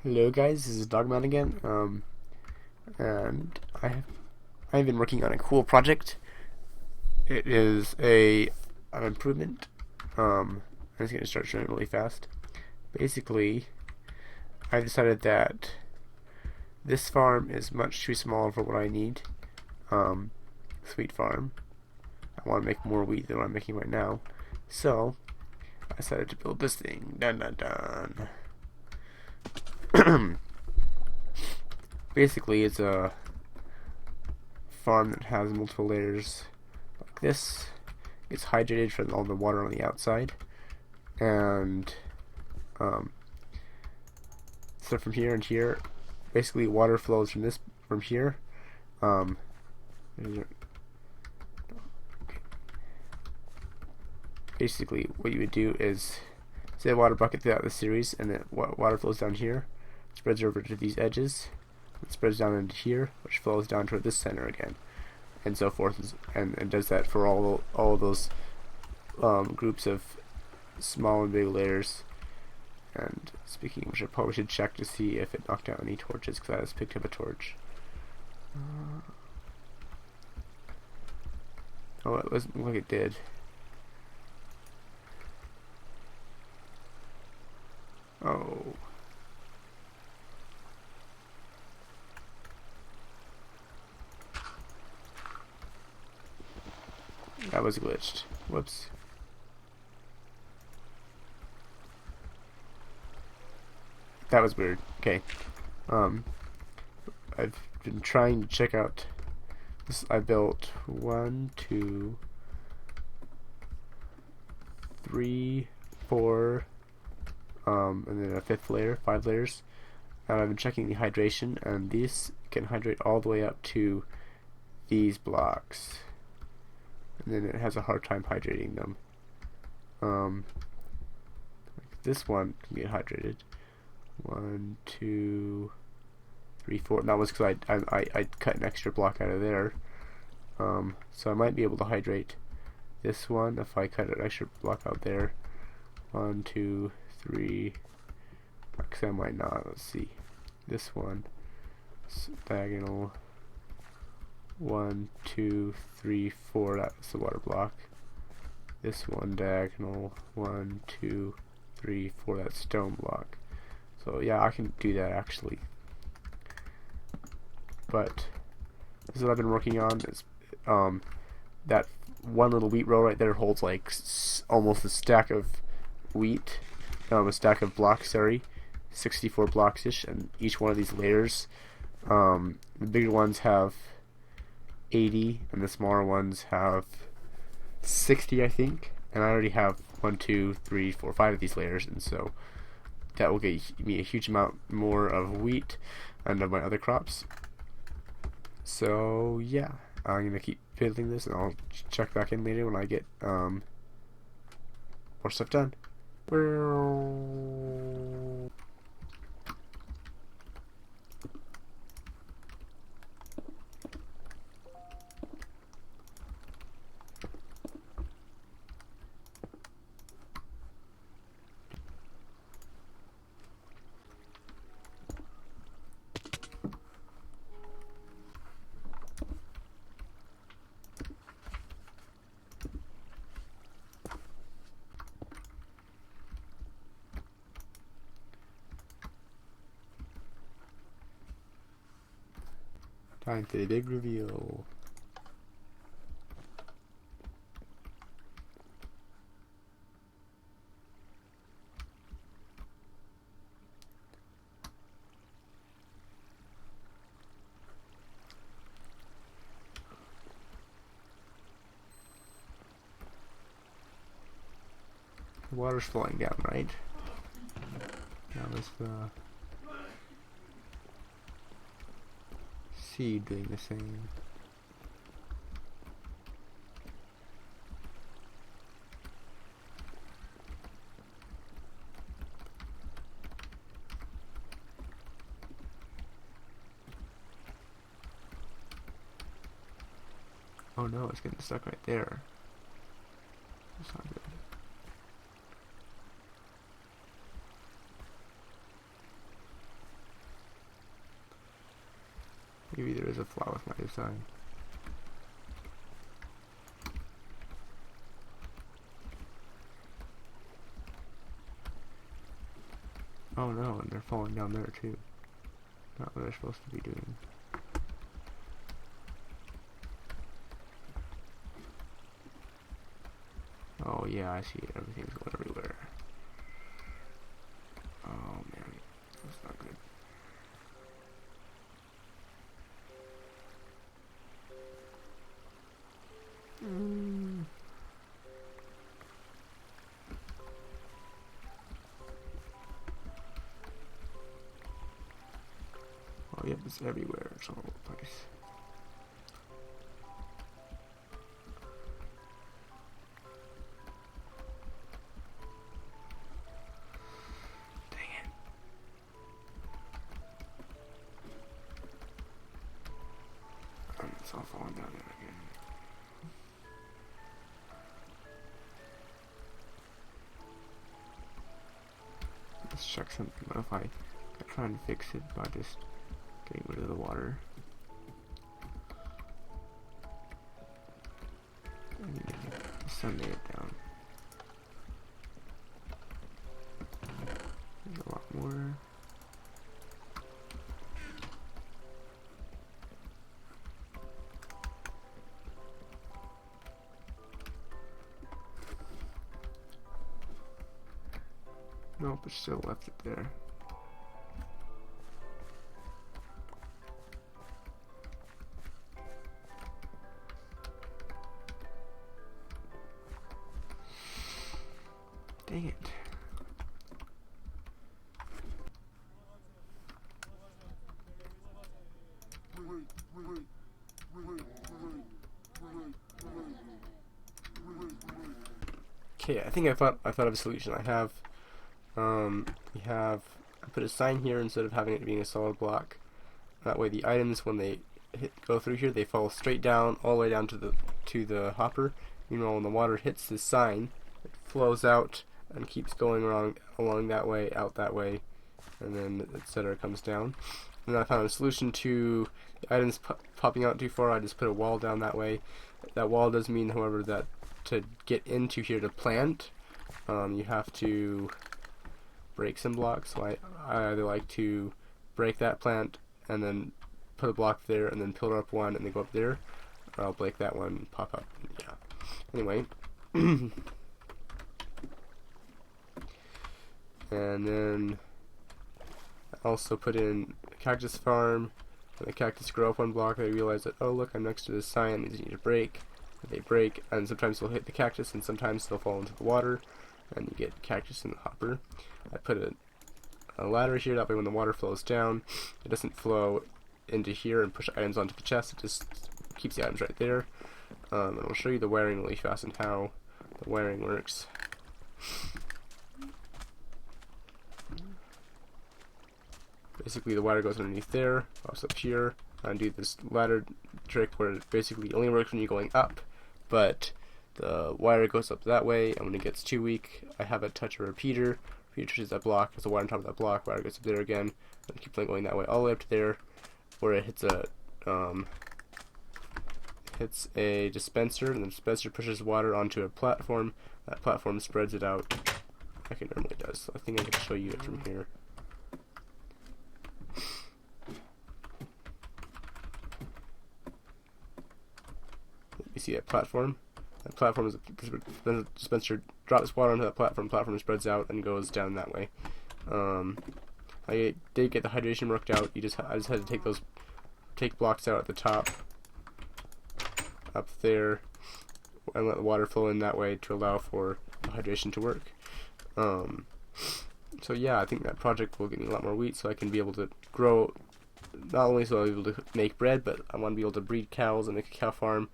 Hello guys, this is Doglman again, and I've been working on a cool project. It is an improvement. I'm just gonna start showing it really fast. Basically, I decided that this farm is much too small for what I need. Sweet farm. I want to make more wheat than what I'm making right now, so I decided to build this thing. Dun dun dun. Basically, it's a farm that has multiple layers like this. It's hydrated from all the water on the outside, and so from here and here, basically water flows from here. Basically, what you would do is say a water bucket throughout the series, and then water flows down here, spreads over to these edges, and spreads down into here, which flows down toward this center again, and so forth, and does that for all of those groups of small and big layers. And speaking of which, I probably should check to see if it knocked out any torches, because I just picked up a torch. Oh, it doesn't look like it did. Oh. That was glitched. Whoops. That was weird. Okay. I've been trying to check out this. I built 1, 2, 3, 4, and then a fifth layer, 5 layers. And I've been checking the hydration, and these can hydrate all the way up to these blocks. And then it has a hard time hydrating them. Like this one can get hydrated. 1, 2, 3, 4. And that was because I cut an extra block out of there. So I might be able to hydrate this one if I cut an extra block out there. 1, 2, 3. Actually, I might not. Let's see. This one. Diagonal. 1, 2, 3, 4. That's the water block. This one diagonal. 1, 2, 3, 4. That's stone block. So yeah, I can do that actually. But this is what I've been working on. Is that one little wheat row right there holds like almost a stack of wheat. A stack of blocks. Sorry, 64 blocks ish, and each one of these layers. The bigger ones have 80, and the smaller ones have 60, I think. And I already have 1, 2, 3, 4, 5 of these layers, and so that will get me a huge amount more of wheat and of my other crops. So yeah, I'm gonna keep building this, and I'll check back in later when I get more stuff done. Time for the big reveal. The water's flowing down, right? That was the seed doing the same. Oh no, it's getting stuck right there. That's not good. Maybe there is a flaw with my design. Oh no, and they're falling down there too. Not what they're supposed to be doing. Oh yeah, I see it. Everything's going everywhere. Oh man, that's not good. Oh yep, it's everywhere. It's all over the place. It's all falling down there again. Let's check something. What if I try and fix it by just getting rid of the water? I need to Sunday it down. There's a lot more. Nope, it's still left it there. Dang it. Okay, I think I thought of a solution. I put a sign here instead of having it being a solid block. That way the items, when they go through here, they fall straight down, all the way down to the hopper. Meanwhile, when the water hits this sign, it flows out and keeps going along that way, out that way, and then etc. comes down. And then I found a solution to the items popping out too far. I just put a wall down that way. That wall does mean, however, that to get into here to plant, you have to break some blocks. So I either like to break that plant and then put a block there and then pillar up one and then go up there, or I'll break that one, pop up. Yeah. Anyway. And then I also put in a cactus farm. When the cactus grow up one block, I realize that, oh look, I'm next to this sign, these need to break. They break, and sometimes they'll hit the cactus, and sometimes they'll fall into the water, and you get cactus in the hopper. I put a ladder here, that way when the water flows down, it doesn't flow into here and push items onto the chest, it just keeps the items right there. And I'll show you the wiring really fast and how the wiring works. Basically the wire goes underneath there, pops up here, and do this ladder trick where it basically only works when you're going up, but the wire goes up that way, and when it gets too weak, I have it touch a repeater. Repeater touches that block, there's a wire on top of that block, wire goes up there again, and keep on going that way all the way up to there, where it hits a dispenser, and the dispenser pushes water onto a platform. That platform spreads it out like it normally does. So I think I can show you it from here. You see that platform? That platform is the dispenser drops water onto that platform. Platform spreads out and goes down that way. I did get the hydration worked out. I just had to take blocks out at the top, up there, and let the water flow in that way to allow for the hydration to work. So yeah, I think that project will give me a lot more wheat, so I can be able to grow. Not only so I'll be able to make bread, but I want to be able to breed cows and make a cow farm.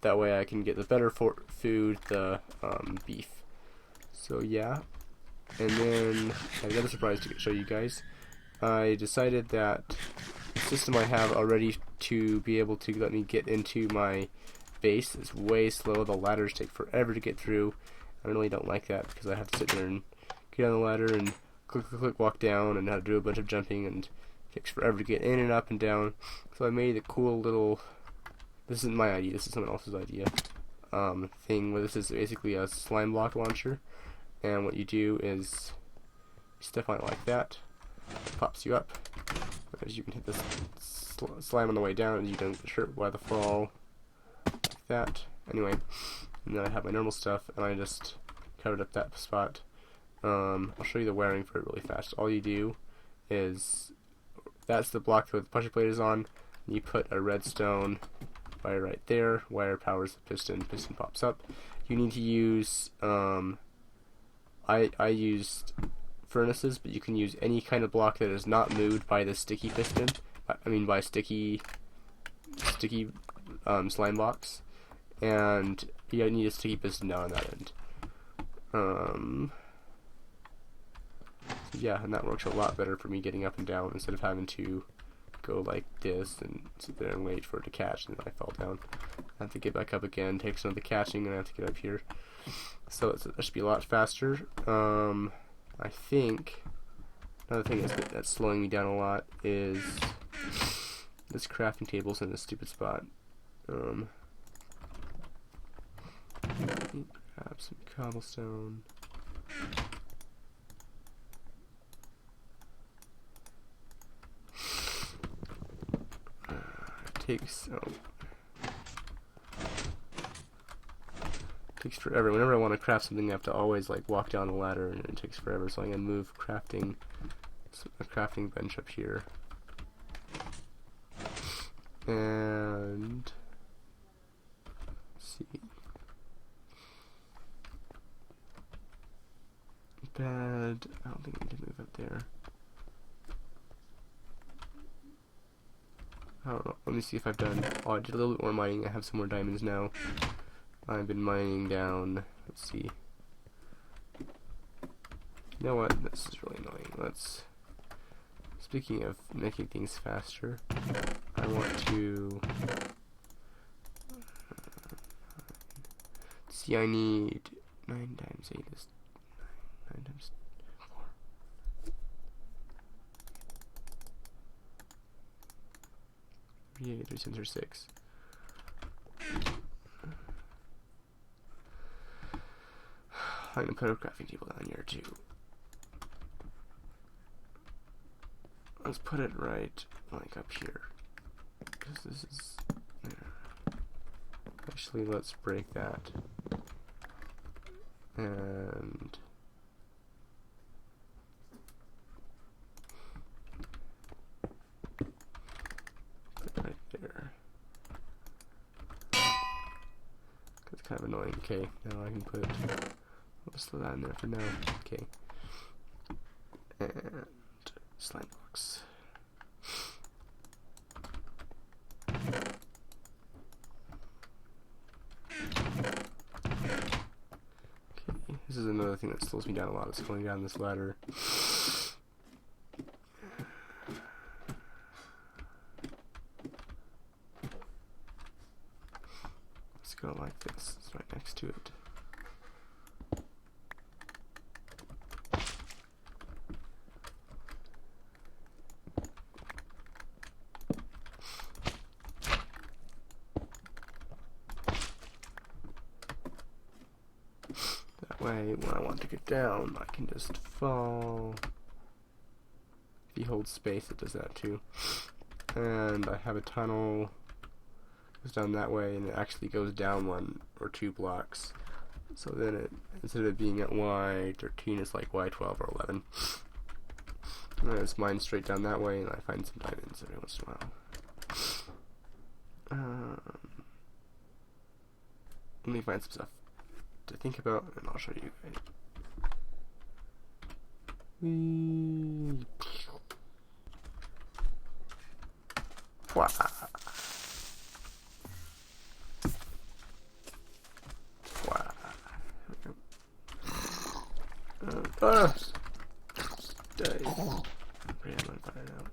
That way I can get the better food, the beef. So yeah, and then I have another surprise to show you guys. I decided that the system I have already to be able to let me get into my base is way slow. The ladders take forever to get through. I really don't like that because I have to sit there and get on the ladder and click, walk down, and have to do a bunch of jumping, and Takes forever to get in and up and down. So I made a cool little, this isn't my idea, this is someone else's idea, thing where this is basically a slime block launcher. And what you do is you step on it like that, it pops you up. As you can hit this slime on the way down, and you don't get hurt by the fall, like that. Anyway, and then I have my normal stuff, and I just covered up that spot. I'll show you the wiring for it really fast. All you do is, that's the block that the pressure plate is on, and you put a redstone wire right there. Wire powers the piston. Piston pops up. You need to use, I used furnaces, but you can use any kind of block that is not moved by the sticky piston. I mean by sticky slime box, and you need a sticky piston down on that end. Yeah, and that works a lot better for me getting up and down instead of having to go like this and sit there and wait for it to catch, and then I fall down. I have to get back up again, take some of the catching, and I have to get up here. So that should be a lot faster. I think another thing that's slowing me down a lot is this crafting table's in a stupid spot. Grab some cobblestone. Takes forever. Whenever I want to craft something, I have to always like walk down the ladder, and it takes forever. So I'm gonna move a crafting bench up here, and let's see, bed. I don't think I need to move up there. I don't know. Let me see if I've done. Oh, I did a little bit more mining. I have some more diamonds now. I've been mining down. Let's see. You know what? This is really annoying. Speaking of making things faster, I want to. See, I need 9 times 8 is 9 times 4. Yeah, 3 times 6. I'm gonna put a crafting table down here too. Let's put it right like up here, because this is there. Actually, let's break that and put it right there. That's kind of annoying. Okay, now I can put. I'll just throw that in there for now. Okay. And slime box. Okay, this is another thing that slows me down a lot. It's going down this ladder. Let's go like this. It's right next to it. Way when I want to get down, I can just fall. If you hold space, it does that too. And I have a tunnel, goes down that way, and it actually goes down 1 or 2 blocks. So then it, instead of being at Y13, it's like Y12 or 11. And it's mined straight down that way, and I find some diamonds every once in a while. Let me find some stuff to think about, and I'll show you guys. Wow. Wow. Die. I'm on fire now.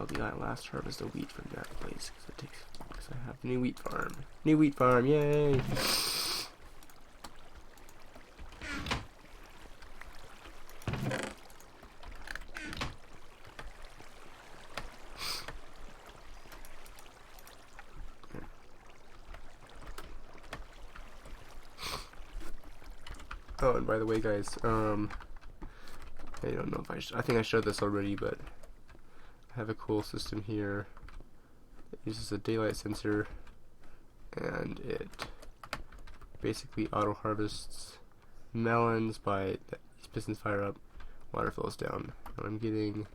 the last harvest of wheat from that place because I have a new wheat farm. New wheat farm, yay! Oh, and by the way, guys, I don't know if I think I showed this already, but I have a cool system here. It uses a daylight sensor, and it basically auto harvests melons by these pistons fire up, water flows down, and I'm getting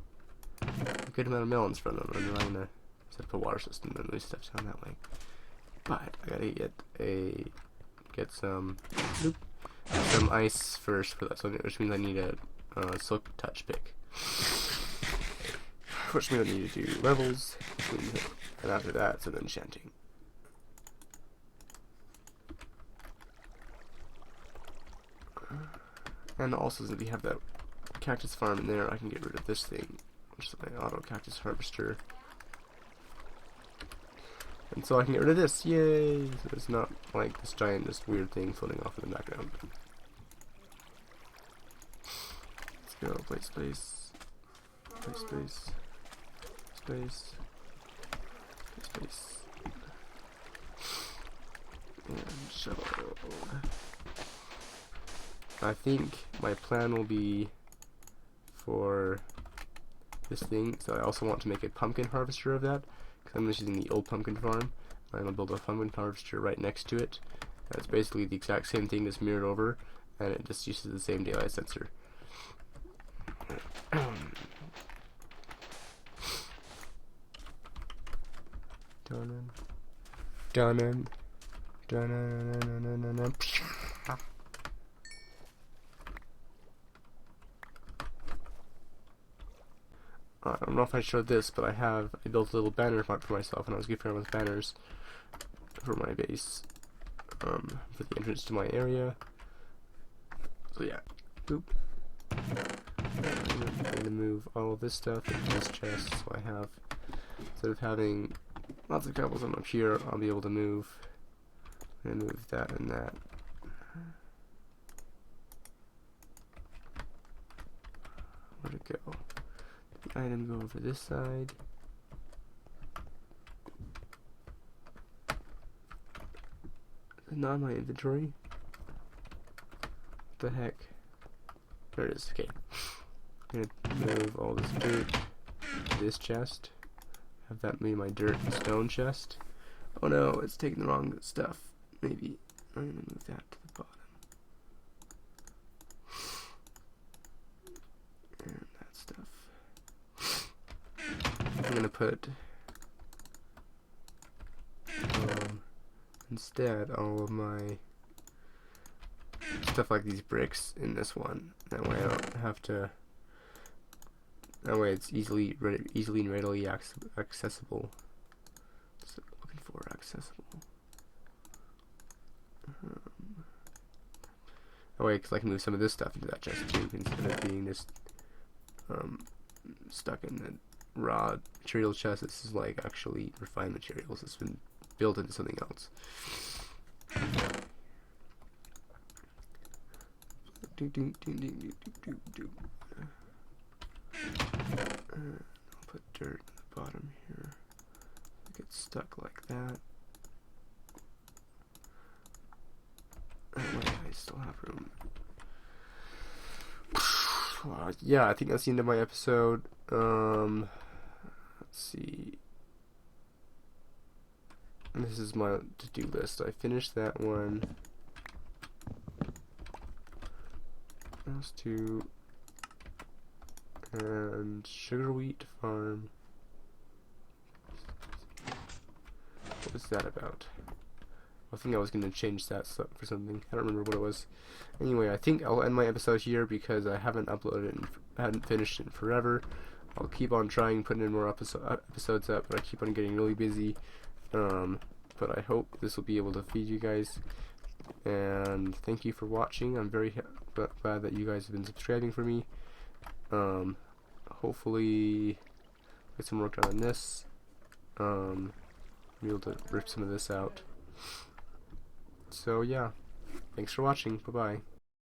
a good amount of melons from them. I'm trying to set up a water system and move stuff down that way. But I gotta get some ice first for that, so which means I need a silk touch pick. Which means I need to do levels, and after that, it's an enchanting. And also, since we have that cactus farm in there, I can get rid of this thing, which is my auto cactus harvester. And so I can get rid of this, yay! So it's not like this giant, this weird thing floating off in the background. Let's go, place, space, place, space, space, space, and shovel. I think my plan will be for this thing, so I also want to make a pumpkin harvester of that. I'm just using the old pumpkin farm. I'm going to build a pumpkin harvester right next to it. And it's basically the exact same thing that's mirrored over, and it just uses the same daylight sensor. Dun dun dun. I don't know if I showed this, but I built a little banner for myself, and I was goofing around with banners for my base, for the entrance to my area. So yeah, boop. I'm going to move all of this stuff into this chest, so I have, instead of having lots of cobblestone up here, I'll be able to move, and move that and that. Where'd it go? The item go over this side. Not my inventory. What the heck? There it is. Okay. I'm gonna move all this dirt to this chest. Have that be my dirt and stone chest. Oh no, it's taking the wrong stuff. Maybe I'm gonna move that to the bottom. And that stuff. I'm gonna put instead all of my stuff like these bricks in this one. That way I don't have to. That way it's easily and readily accessible. So looking for accessible. That way, because I can move some of this stuff into that chest too, instead of being just stuck in the raw material chest. This is like actually refined materials. It's been built into something else. I'll put dirt at the bottom here. Get stuck like that. That way I still have room. Yeah, I think that's the end of my episode. Let's see. And this is my to-do list. I finished that one. Those two. And sugar wheat farm. What was that about? I think I was going to change that for something. I don't remember what it was. Anyway, I think I'll end my episode here because I haven't uploaded it and hadn't finished it in forever. I'll keep on trying putting in more episodes up, but I keep on getting really busy. But I hope this will be able to feed you guys. And thank you for watching. I'm very glad that you guys have been subscribing for me. Hopefully get some work done on this. Be able to rip some of this out. So yeah, thanks for watching. Bye bye.